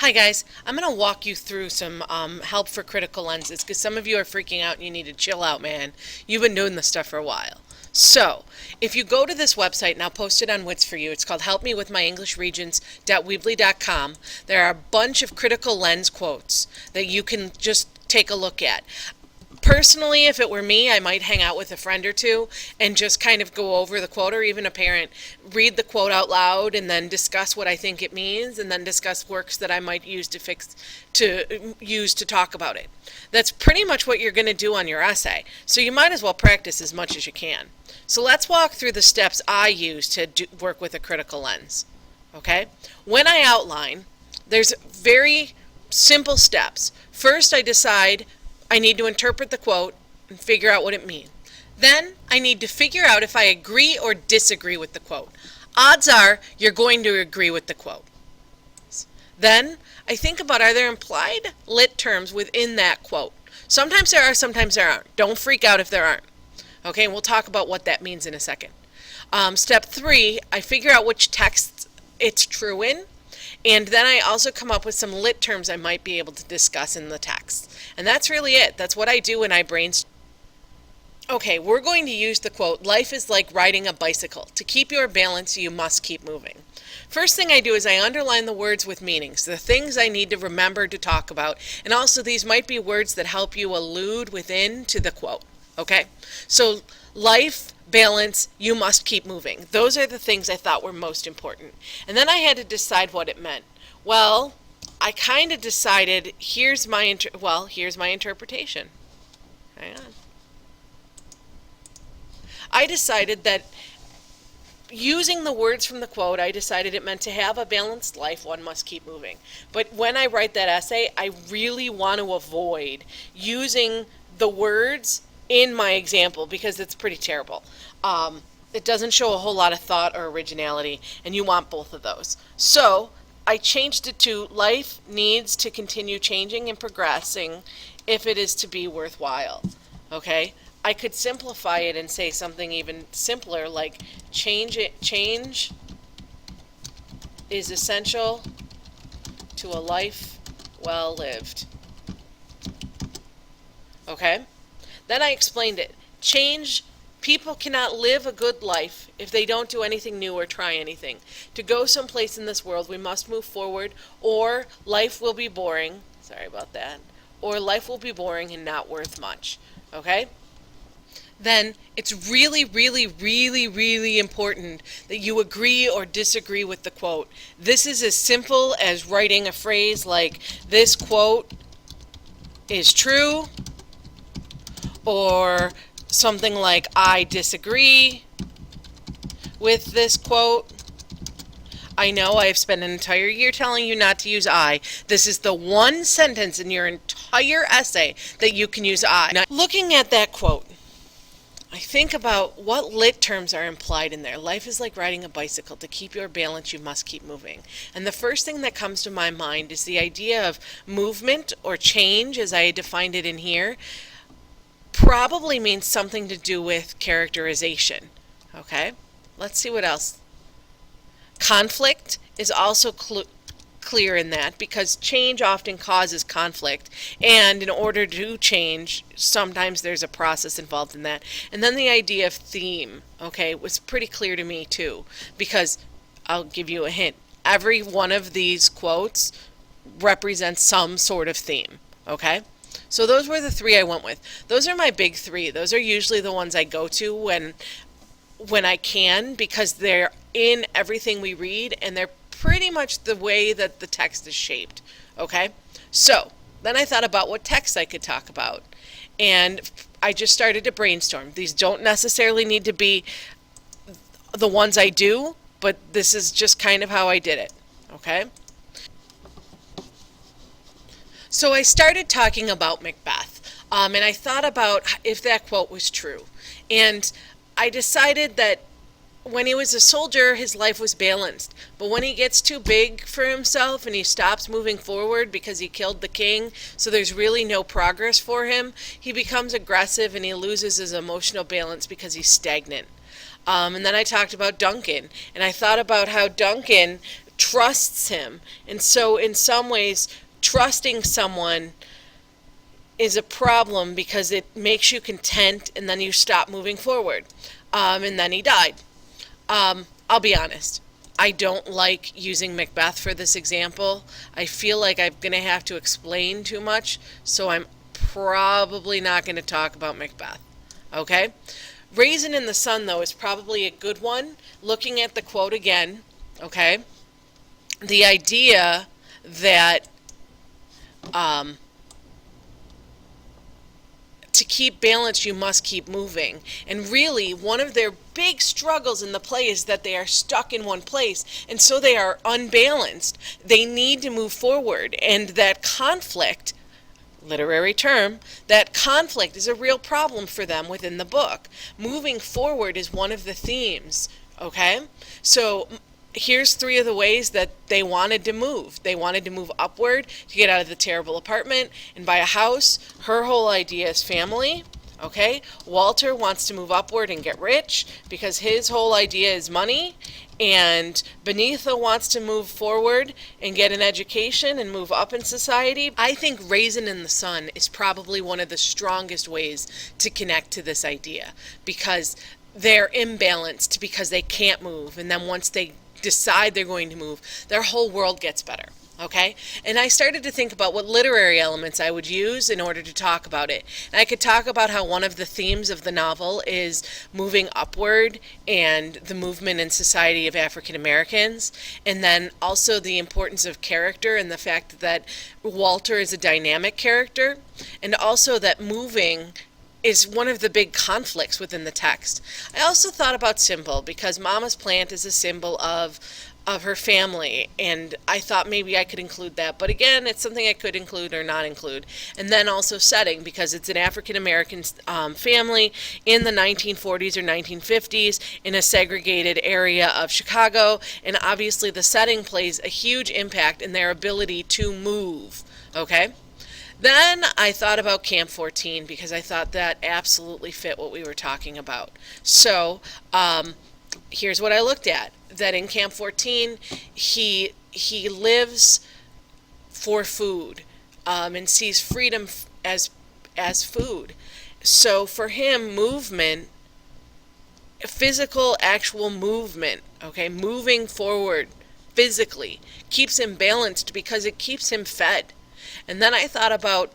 Hi guys, I'm going to walk you through some help for critical lenses because some of you are freaking out and you need to chill out, man. You've been doing this stuff for a while. So, if you go to this website, and I'll post it on Wits for you, it's called helpmewithmyenglishregents.weebly.com. There are a bunch of critical lens quotes that you can just take a look at. Personally, if it were me, I might hang out with a friend or two and just kind of go over the quote, or even a parent, read the quote out loud and then discuss what I think it means, and then discuss works that I might use to talk about it. That's pretty much what you're going to do on your essay. So you might as well practice as much as you can. So let's walk through the steps I use to work with a critical lens. Okay? When I outline, there's very simple steps. First, I decide I need to interpret the quote and figure out what it means. Then I need to figure out if I agree or disagree with the quote. Odds are you're going to agree with the quote. Then I think about, are there implied lit terms within that quote? Sometimes there are, sometimes there aren't. Don't freak out if there aren't. Okay, and we'll talk about what that means in a second. Step 3, I figure out which text it's true in. And then I also come up with some lit terms I might be able to discuss in the text. And that's really it. That's what I do when I brainstorm. Okay, we're going to use the quote, "Life is like riding a bicycle. To keep your balance, you must keep moving." First thing I do is I underline the words with meanings, the things I need to remember to talk about. And also these might be words that help you allude within to the quote. Okay? So life, balance, you must keep moving. Those are the things I thought were most important. And then I had to decide what it meant. Well, I kind of decided, here's my interpretation. Hang on. I decided that using the words from the quote, I decided it meant to have a balanced life, one must keep moving. But when I write that essay, I really want to avoid using the words in my example because it's pretty terrible. It doesn't show a whole lot of thought or originality, and you want both of those. So I changed it to, life needs to continue changing and progressing if it is to be worthwhile. Okay? I could simplify it and say something even simpler like change is essential to a life well lived. Okay? Then I explained it. People cannot live a good life if they don't do anything new or try anything. To go someplace in this world, we must move forward, or life will be boring. Sorry about that. Or life will be boring and not worth much. Okay? Then it's really, really, really, really important that you agree or disagree with the quote. This is as simple as writing a phrase like, "This quote is true," or something like, "I disagree with this quote." I know I have spent an entire year telling you not to use I. This is the one sentence in your entire essay that you can use I. Now, looking at that quote, I think about what lit terms are implied in there. Life is like riding a bicycle. To keep your balance, you must keep moving. And the first thing that comes to my mind is the idea of movement or change, as I defined it in here, probably means something to do with characterization. Okay? Let's see what else. Conflict is also clear in that because change often causes conflict, and in order to change, sometimes there's a process involved in that. And then the idea of theme, okay, was pretty clear to me too, because I'll give you a hint. Every one of these quotes represents some sort of theme, okay? So those were the 3 I went with. Those are my big 3. Those are usually the ones I go to when I can, because they're in everything we read and they're pretty much the way that the text is shaped. Okay? So then I thought about what text I could talk about, and I just started to brainstorm. These don't necessarily need to be the ones I do, but this is just kind of how I did it. Okay? So I started talking about Macbeth, and I thought about if that quote was true. And I decided that when he was a soldier, his life was balanced. But when he gets too big for himself and he stops moving forward because he killed the king, so there's really no progress for him, he becomes aggressive and he loses his emotional balance because he's stagnant. And then I talked about Duncan, and I thought about how Duncan trusts him. And so in some ways, trusting someone is a problem because it makes you content and then you stop moving forward. And then he died. I'll be honest. I don't like using Macbeth for this example. I feel like I'm going to have to explain too much, so I'm probably not going to talk about Macbeth. Okay? Raisin in the Sun, though, is probably a good one. Looking at the quote again, okay? The idea that to keep balance, you must keep moving. And really, one of their big struggles in the play is that they are stuck in one place, and so they are unbalanced. They need to move forward, and that conflict, literary term, that conflict is a real problem for them within the book. Moving forward is one of the themes, okay? So here's three of the ways that they wanted to move. They wanted to move upward to get out of the terrible apartment and buy a house. Her whole idea is family. Okay, Walter wants to move upward and get rich because his whole idea is money. And Benitha wants to move forward and get an education and move up in society. I think Raisin in the Sun is probably one of the strongest ways to connect to this idea because they're imbalanced because they can't move. And then once they decide they're going to move, their whole world gets better. Okay? And I started to think about what literary elements I would use in order to talk about it. And I could talk about how one of the themes of the novel is moving upward and the movement in society of African Americans, and then also the importance of character and the fact that Walter is a dynamic character, and also that moving is one of the big conflicts within the text. I also thought about symbol because Mama's plant is a symbol of her family, and I thought maybe I could include that, but again, it's something I could include or not include. And then also setting, because it's an African American family in the 1940s or 1950s in a segregated area of Chicago, and obviously the setting plays a huge impact in their ability to move. Okay? Then I thought about Camp 14 because I thought that absolutely fit what we were talking about. So here's what I looked at. That in Camp 14, he lives for food and sees freedom as food. So for him, movement, physical, actual movement, okay, moving forward physically, keeps him balanced because it keeps him fed. And then I thought about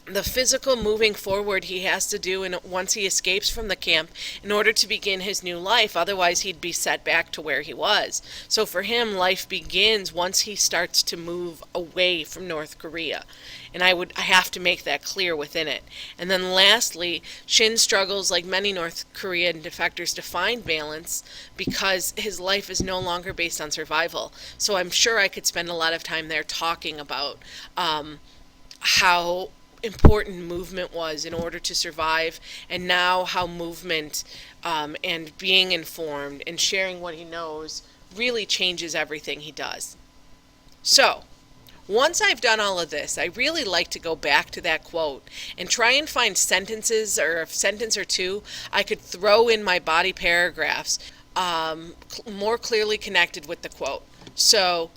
the physical moving forward he has to do once he escapes from the camp in order to begin his new life. Otherwise, he'd be set back to where he was. So for him, life begins once he starts to move away from North Korea. And I have to make that clear within it. And then lastly, Shin struggles, like many North Korean defectors, to find balance because his life is no longer based on survival. So I'm sure I could spend a lot of time there talking about how important movement was in order to survive, and now how movement and being informed and sharing what he knows really changes everything he does. So once I've done all of this, I really like to go back to that quote and try and find sentences or a sentence or two I could throw in my body paragraphs more clearly connected with the quote. So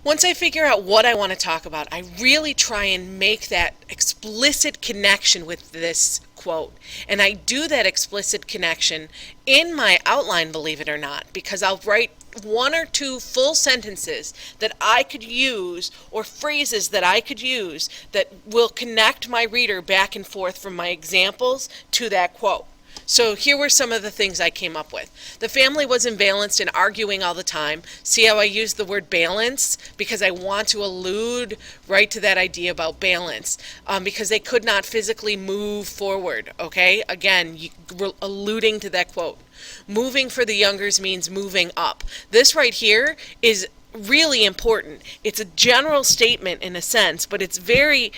once I figure out what I want to talk about, I really try and make that explicit connection with this quote. And I do that explicit connection in my outline, believe it or not, because I'll write one or two full sentences that I could use or phrases that I could use that will connect my reader back and forth from my examples to that quote. So here were some of the things I came up with. The family was imbalanced and arguing all the time. See how I used the word balance? Because I want to allude right to that idea about balance. Because they could not physically move forward. Okay? Again, we're alluding to that quote. Moving for the youngers means moving up. This right here is really important. It's a general statement in a sense, but it's very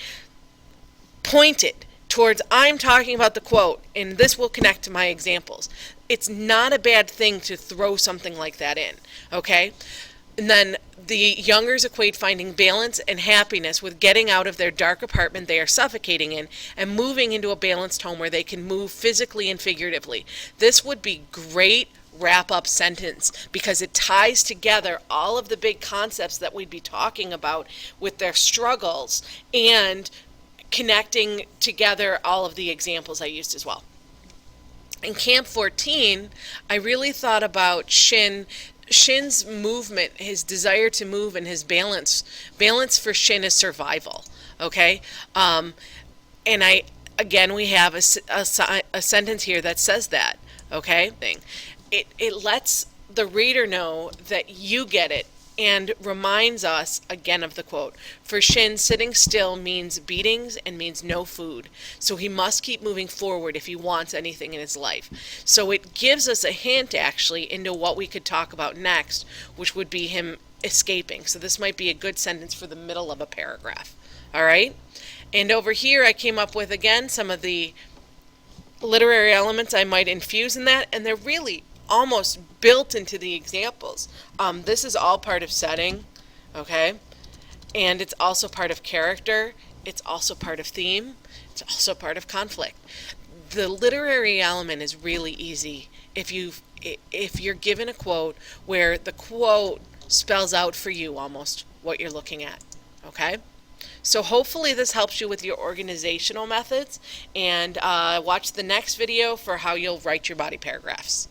pointed towards I'm talking about the quote, and this will connect to my examples. It's not a bad thing to throw something like that in, okay? And then the youngers equate finding balance and happiness with getting out of their dark apartment they are suffocating in and moving into a balanced home where they can move physically and figuratively. This would be great wrap-up sentence because it ties together all of the big concepts that we'd be talking about with their struggles and connecting together all of the examples I used as well. In Camp 14, I really thought about Shin's movement, his desire to move, and his balance. Balance for Shin is survival. Okay, and we have a sentence here that says that. Okay, it lets the reader know that you get it and reminds us again of the quote. For Shin, sitting still means beatings and means no food. So he must keep moving forward if he wants anything in his life. So it gives us a hint actually into what we could talk about next, which would be him escaping. So this might be a good sentence for the middle of a paragraph. All right? And over here I came up with again some of the literary elements I might infuse in that, and they're really almost built into the examples. This is all part of setting, okay? And it's also part of character. It's also part of theme. It's also part of conflict. The literary element is really easy if you're given a quote where the quote spells out for you almost what you're looking at, okay? So hopefully this helps you with your organizational methods, and watch the next video for how you'll write your body paragraphs.